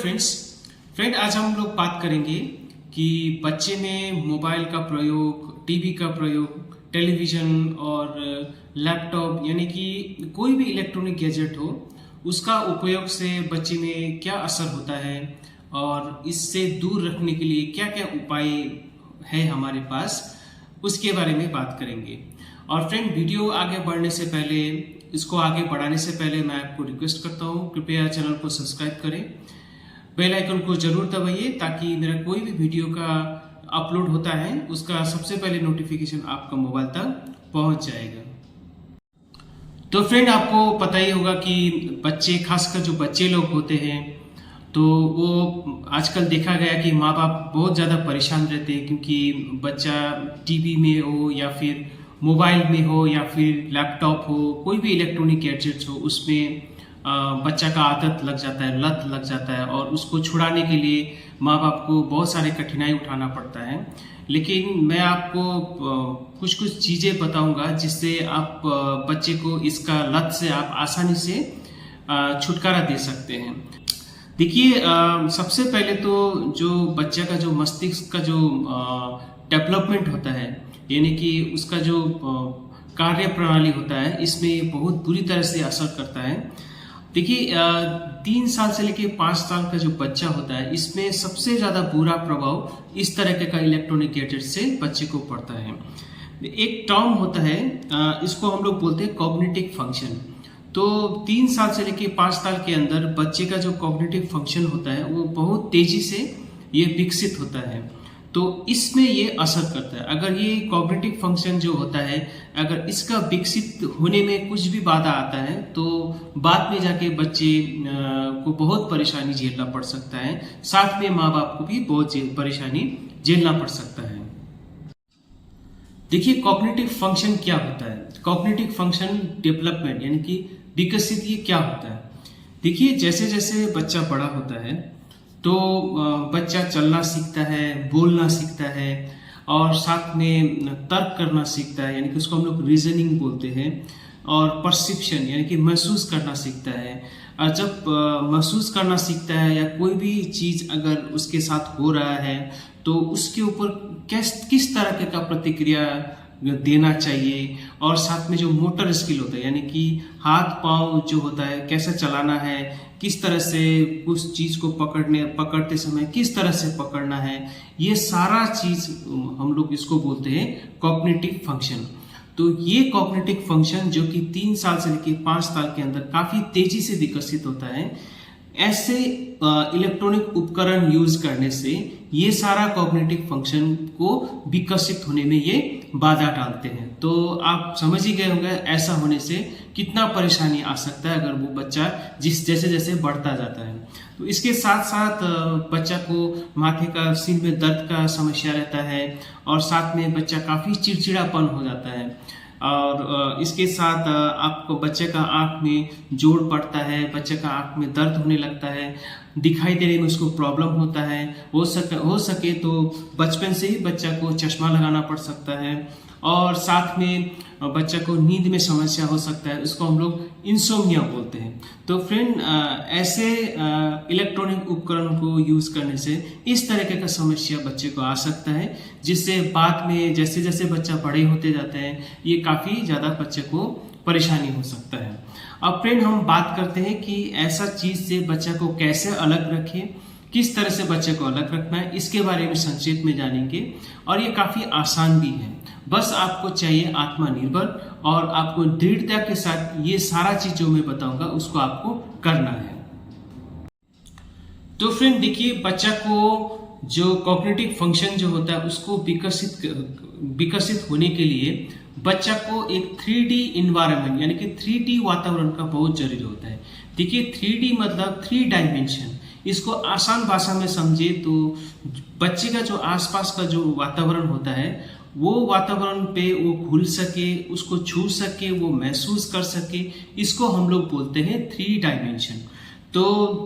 Friend आज हम लोग बात करेंगे कि बच्चे में मोबाइल का प्रयोग, टीवी का प्रयोग, टेलीविज़न और लैपटॉप यानी कि कोई भी इलेक्ट्रॉनिक गैजेट हो उसका उपयोग से बच्चे में क्या असर होता है और इससे दूर रखने के लिए क्या क्या उपाय है हमारे पास, उसके बारे में बात करेंगे। और फ्रेंड वीडियो आगे बढ़ने से पहले, इसको आगे बढ़ाने से पहले मैं आपको रिक्वेस्ट करता हूँ कृपया चैनल को सब्सक्राइब करें, बेल आइकन को जरूर दबाइए ताकि मेरा कोई भी वीडियो का अपलोड होता है उसका सबसे पहले नोटिफिकेशन आपका मोबाइल तक पहुंच जाएगा। तो फ्रेंड आपको पता ही होगा कि बच्चे, खासकर जो बच्चे लोग होते हैं, तो वो आजकल देखा गया कि माँ बाप बहुत ज़्यादा परेशान रहते हैं क्योंकि बच्चा टीवी में हो या फिर मोबाइल में हो या फिर लैपटॉप हो, कोई भी इलेक्ट्रॉनिक गैजेट्स हो, उसमें बच्चा का आदत लग जाता है, लत लग जाता है और उसको छुड़ाने के लिए माँ बाप को बहुत सारे कठिनाई उठाना पड़ता है। लेकिन मैं आपको कुछ कुछ चीज़ें बताऊंगा जिससे आप बच्चे को इसका लत से आप आसानी से छुटकारा दे सकते हैं। देखिए, सबसे पहले तो जो बच्चा का जो मस्तिष्क का जो डेवलपमेंट होता है, यानी कि उसका जो कार्य प्रणाली होता है, इसमें बहुत बुरी तरह से असर करता है। देखिए, 3 साल से लेकर 5 साल का जो बच्चा होता है, इसमें सबसे ज़्यादा बुरा प्रभाव इस तरह का इलेक्ट्रॉनिक गैजेट से बच्चे को पड़ता है। एक टर्म होता है, इसको हम लोग बोलते हैं कॉग्निटिव फंक्शन। तो 3 साल से लेकर 5 साल के अंदर बच्चे का जो कॉग्निटिव फंक्शन होता है वो बहुत तेजी से ये विकसित होता है, तो इसमें ये असर करता है। अगर ये कॉग्निटिव फंक्शन जो होता है, अगर इसका विकसित होने में कुछ भी बाधा आता है तो बाद में जाके बच्चे को बहुत परेशानी झेलना पड़ सकता है, साथ में माँ बाप को भी बहुत परेशानी झेलना पड़ सकता है। देखिए, कॉग्निटिव फंक्शन क्या होता है? कॉग्निटिव फंक्शन डेवलपमेंट यानी कि विकसित ये क्या होता है? देखिए, जैसे जैसे बच्चा बड़ा होता है तो बच्चा चलना सीखता है, बोलना सीखता है और साथ में तर्क करना सीखता है, यानी कि उसको हम लोग रीजनिंग बोलते हैं, और परसेप्शन यानी कि महसूस करना सीखता है। और जब महसूस करना सीखता है या कोई भी चीज़ अगर उसके साथ हो रहा है तो उसके ऊपर किस तरह का प्रतिक्रिया देना चाहिए, और साथ में जो मोटर स्किल होता है यानी कि हाथ पांव जो होता है कैसे चलाना है, किस तरह से उस चीज को पकड़ते समय किस तरह से पकड़ना है, ये सारा चीज हम लोग इसको बोलते हैं कॉग्निटिव फंक्शन। तो ये कॉग्निटिव फंक्शन जो कि 3 साल से लेकर 5 साल के अंदर काफी तेजी से विकसित होता है, ऐसे इलेक्ट्रॉनिक उपकरण यूज करने से ये सारा कॉग्निटिव फंक्शन को विकसित होने में ये बाधा डालते हैं। तो आप समझ ही गए होंगे ऐसा होने से कितना परेशानी आ सकता है अगर वो बच्चा जैसे जैसे बढ़ता जाता है। तो इसके साथ साथ बच्चा को माथे का, सिर में दर्द का समस्या रहता है और साथ में बच्चा काफी चिड़चिड़ापन हो जाता है, और इसके साथ आपको बच्चे का आंख में जोड़ पड़ता है, बच्चे का आंख में दर्द होने लगता है, दिखाई देने में उसको प्रॉब्लम होता है। हो सके तो बचपन से ही बच्चा को चश्मा लगाना पड़ सकता है, और साथ में बच्चा को नींद में समस्या हो सकता है, उसको हम लोग इंसोम्निया बोलते हैं। तो फ्रेंड, ऐसे इलेक्ट्रॉनिक उपकरण को यूज करने से इस तरह का समस्या बच्चे को आ सकता है, जिससे बाद में जैसे जैसे बच्चा बड़े होते जाते हैं ये काफी ज्यादा बच्चे को परेशानी हो सकता है। अब फ्रेंड, हम बात करते हैं कि ऐसा चीज से बच्चा को कैसे अलग रखें, किस तरह से बच्चे को अलग रखना है, इसके बारे में संक्षेप में जानेंगे। और ये काफी आसान भी है, बस आपको चाहिए आत्मनिर्भर, और आपको दृढ़ता के साथ ये सारा चीज जो मैं बताऊंगा उसको आपको करना है। तो फ्रेंड देखिए, बच्चा को जो कॉग्निटिव फंक्शन जो होता है उसको विकसित होने के लिए बच्चा को एक 3D इन्वायरमेंट यानी कि 3D वातावरण का बहुत जरूरी होता है। देखिए, 3D मतलब 3 डायमेंशन। इसको आसान भाषा में समझे तो बच्चे का जो आसपास का जो वातावरण होता है वो वातावरण पे वो घुल सके, उसको छू सके, वो महसूस कर सके, इसको हम लोग बोलते हैं 3 डायमेंशन। तो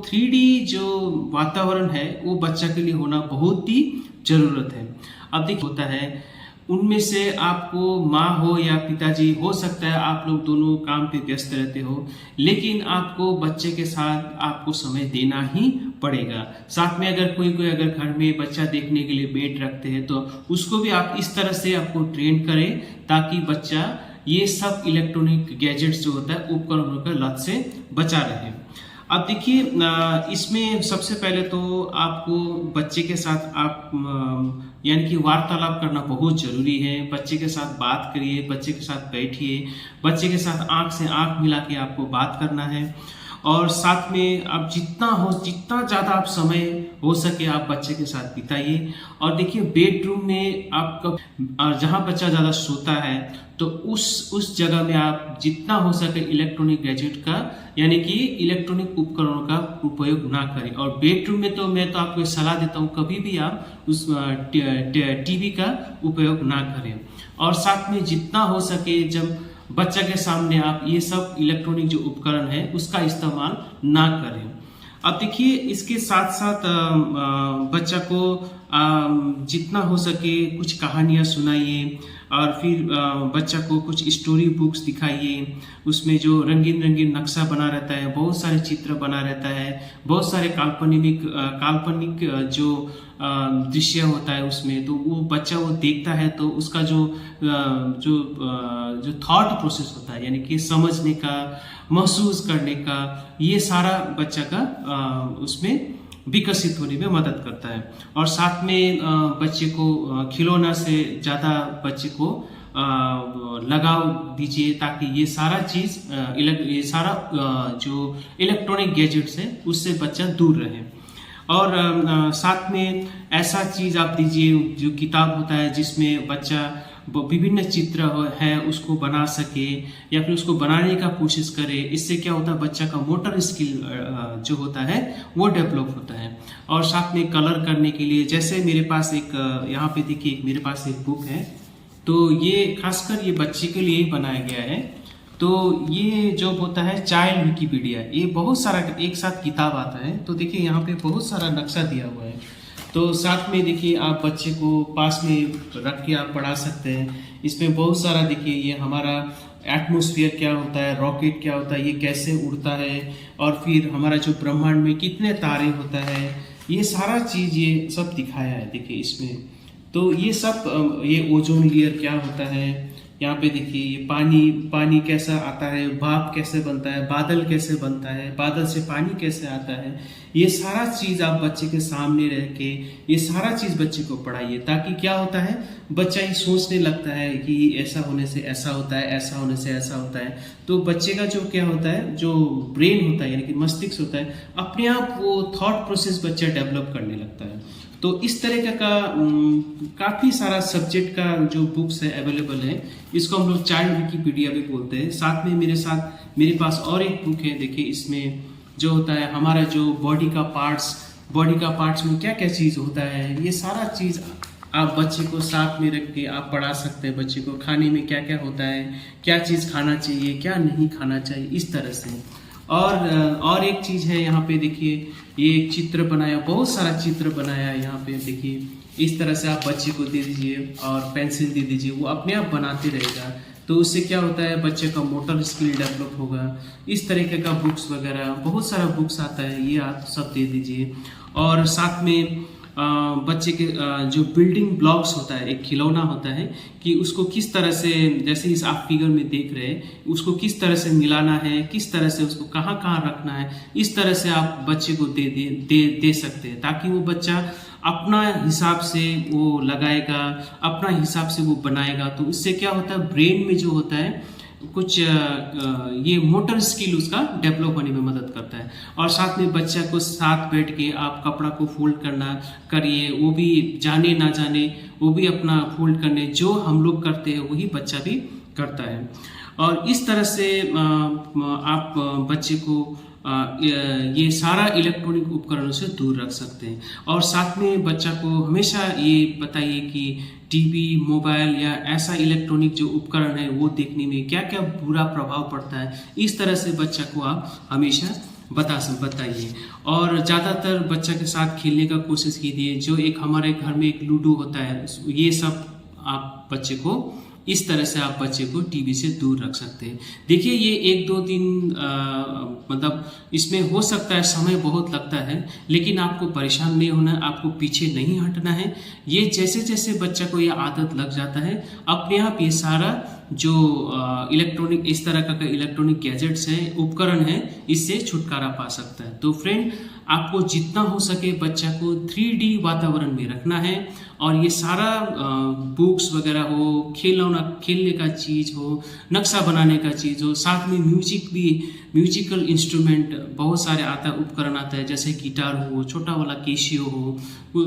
3D जो वातावरण है वो बच्चा के लिए होना बहुत ही जरूरत है। अब देखिए, होता है उनमें से आपको माँ हो या पिताजी, हो सकता है आप लोग दोनों काम पे व्यस्त रहते हो, लेकिन आपको बच्चे के साथ आपको समय देना ही पड़ेगा। साथ में अगर कोई कोई अगर घर में बच्चा देखने के लिए मेड रखते हैं तो उसको भी आप इस तरह से आपको ट्रेन करें ताकि बच्चा ये सब इलेक्ट्रॉनिक गैजेट्स जो होता है उपकरणों का लत से बचा रहे। अब देखिए इसमें सबसे पहले तो आपको बच्चे के साथ आप यानी कि वार्तालाप करना बहुत जरूरी है। बच्चे के साथ बात करिए, बच्चे के साथ बैठिए, बच्चे के साथ आंख से आंख मिला के आपको बात करना है। और साथ में आप जितना ज़्यादा आप समय हो सके आप बच्चे के साथ बिताइए। और देखिए बेडरूम में आपका जहाँ बच्चा ज़्यादा सोता है तो उस जगह में आप जितना हो सके इलेक्ट्रॉनिक गैजेट का यानी कि इलेक्ट्रॉनिक उपकरणों का उपयोग ना करें। और बेडरूम में तो मैं तो आपको सलाह देता हूँ कभी भी आप उस टीवी का उपयोग ना करें। और साथ में जितना हो सके जब बच्चा के सामने आप ये सब इलेक्ट्रॉनिक जो उपकरण है उसका इस्तेमाल ना करें। अब देखिए इसके साथ साथ बच्चा को जितना हो सके कुछ कहानियाँ सुनाइए और फिर बच्चा को कुछ स्टोरी बुक्स दिखाइए। उसमें जो रंगीन रंगीन नक्शा बना रहता है, बहुत सारे चित्र बना रहता है, बहुत सारे काल्पनिक जो दृश्य होता है उसमें, तो वो बच्चा वो देखता है तो उसका जो थॉट प्रोसेस होता है यानी कि समझने का, महसूस करने का, ये सारा बच्चा का उसमें विकसित होने में मदद करता है। और साथ में बच्चे को खिलौना से ज़्यादा बच्चे को लगाव दीजिए ताकि ये सारा चीज़ ये सारा जो इलेक्ट्रॉनिक गैजेट्स है उससे बच्चा दूर रहे। और साथ में ऐसा चीज़ आप दीजिए जो किताब होता है जिसमें बच्चा विभिन्न चित्र है उसको बना सके या फिर उसको बनाने का कोशिश करे। इससे क्या होता है बच्चा का मोटर स्किल जो होता है वो डेवलप होता है। और साथ में कलर करने के लिए जैसे मेरे पास एक यहाँ पे देखिए मेरे पास एक बुक है, तो ये खासकर ये बच्चे के लिए ही बनाया गया है। तो ये जो होता है चाइल्ड विकिपीडिया, ये बहुत सारा एक साथ किताब आता है। तो देखिए यहाँ पे बहुत सारा नक्शा दिया हुआ है, तो साथ में देखिए आप बच्चे को पास में रख के आप पढ़ा सकते हैं। इसमें बहुत सारा देखिए ये हमारा एटमॉस्फेयर क्या होता है, रॉकेट क्या होता है, ये कैसे उड़ता है, और फिर हमारा जो ब्रह्मांड में कितने तारे होता है, ये सारा चीज़ ये सब दिखाया है देखिए इसमें। तो ये सब ये ओजोन लेयर क्या होता है, यहाँ पे देखिए ये पानी कैसा आता है, भाप कैसे बनता है, बादल कैसे बनता है, बादल से पानी कैसे आता है, ये सारा चीज़ आप बच्चे के सामने रह के ये सारा चीज़ बच्चे को पढ़ाइए ताकि क्या होता है बच्चा ये सोचने लगता है कि ऐसा होने से ऐसा होता है, ऐसा होने से ऐसा होता है। तो बच्चे का जो क्या होता है जो ब्रेन होता है यानी कि मस्तिष्क होता है, अपने आप वो थॉट प्रोसेस बच्चा डेवलप करने लगता है। तो इस तरह का काफ़ी सारा सब्जेक्ट का जो बुक्स है अवेलेबल है, इसको हम लोग चाइल्ड विकिपीडिया भी बोलते हैं। साथ में मेरे पास और एक बुक है, देखिए इसमें जो होता है हमारा जो बॉडी का पार्ट्स में क्या क्या चीज़ होता है, ये सारा चीज़ आप बच्चे को साथ में रख के आप पढ़ा सकते हैं। बच्चे को खाने में क्या क्या होता है, क्या चीज़ खाना चाहिए, क्या नहीं खाना चाहिए, इस तरह से। और एक चीज़ है यहाँ पे देखिए ये एक चित्र बनाया, बहुत सारा चित्र बनाया है यहाँ पे देखिए। इस तरह से आप बच्चे को दे दीजिए और पेंसिल दे दीजिए, वो अपने आप बनाते रहेगा। तो उससे क्या होता है बच्चे का मोटर स्किल डेवलप होगा। इस तरीके का बुक्स वगैरह बहुत सारा बुक्स आता है, ये आप सब दे दीजिए। और साथ में बच्चे के जो बिल्डिंग ब्लॉक्स होता है, एक खिलौना होता है कि उसको किस तरह से, जैसे इस आप फिगर में देख रहे हैं, उसको किस तरह से मिलाना है, किस तरह से उसको कहाँ कहाँ रखना है, इस तरह से आप बच्चे को दे सकते हैं ताकि वो बच्चा अपना हिसाब से वो लगाएगा, अपना हिसाब से वो बनाएगा। तो इससे क्या होता है ब्रेन में जो होता है कुछ ये मोटर स्किल उसका डेवलप होने में मदद करता है। और साथ में बच्चा को साथ बैठ के आप कपड़ा को फोल्ड करिए, वो भी जाने ना जाने वो भी अपना फोल्ड करने, जो हम लोग करते हैं वही बच्चा भी करता है। और इस तरह से आप बच्चे को ये सारा इलेक्ट्रॉनिक उपकरणों से दूर रख सकते हैं। और साथ में बच्चा को हमेशा ये बताइए कि टीवी, मोबाइल या ऐसा इलेक्ट्रॉनिक जो उपकरण है वो देखने में क्या क्या बुरा प्रभाव पड़ता है, इस तरह से बच्चा को आप हमेशा बताइए। और ज़्यादातर बच्चा के साथ खेलने का कोशिश कीजिए। जो एक हमारे घर में एक लूडो होता है, ये सब आप बच्चे को इस तरह से आप बच्चे को टीवी से दूर रख सकते हैं। देखिए ये 1-2 दिन मतलब इसमें हो सकता है समय बहुत लगता है, लेकिन आपको परेशान नहीं होना है, आपको पीछे नहीं हटना है। ये जैसे जैसे बच्चा को ये आदत लग जाता है, अपने आप ये सारा जो इलेक्ट्रॉनिक इस तरह का इलेक्ट्रॉनिक गैजेट्स हैं, उपकरण हैं, इससे छुटकारा पा सकता है। तो फ्रेंड, आपको जितना हो सके बच्चा को 3D वातावरण में रखना है, और ये सारा बुक्स वगैरह हो, खेलने का चीज़ हो, नक्शा बनाने का चीज़ हो, साथ में म्यूजिकल इंस्ट्रूमेंट बहुत सारे उपकरण आता है, जैसे गिटार हो, छोटा वाला कैसियो हो,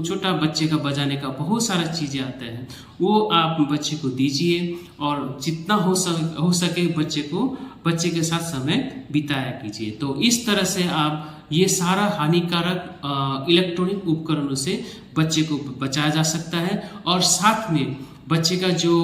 छोटा बच्चे का बजाने का बहुत सारा चीज़ें आते हैं, वो आप बच्चे को दीजिए, और जितना हो सके बच्चे के साथ समय बिताया कीजिए। तो इस तरह से आप ये सारा हानिकारक इलेक्ट्रॉनिक उपकरणों से बच्चे को बचाया जा सकता है, और साथ में बच्चे का जो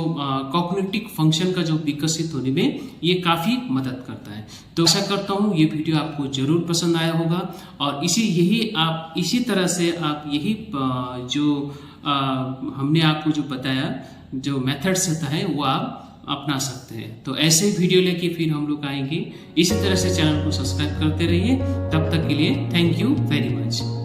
कॉग्निटिव फंक्शन का जो विकसित होने में ये काफ़ी मदद करता है। तो आशा करता हूँ ये वीडियो आपको जरूर पसंद आया होगा, और इसी तरह से आप यही जो हमने आपको जो बताया, जो मेथड्स होता है, वो आप अपना सकते हैं। तो ऐसे वीडियो लेके फिर हम लोग आएंगे। इसी तरह से चैनल को सब्सक्राइब करते रहिए। तब तक के लिए थैंक यू वेरी मच।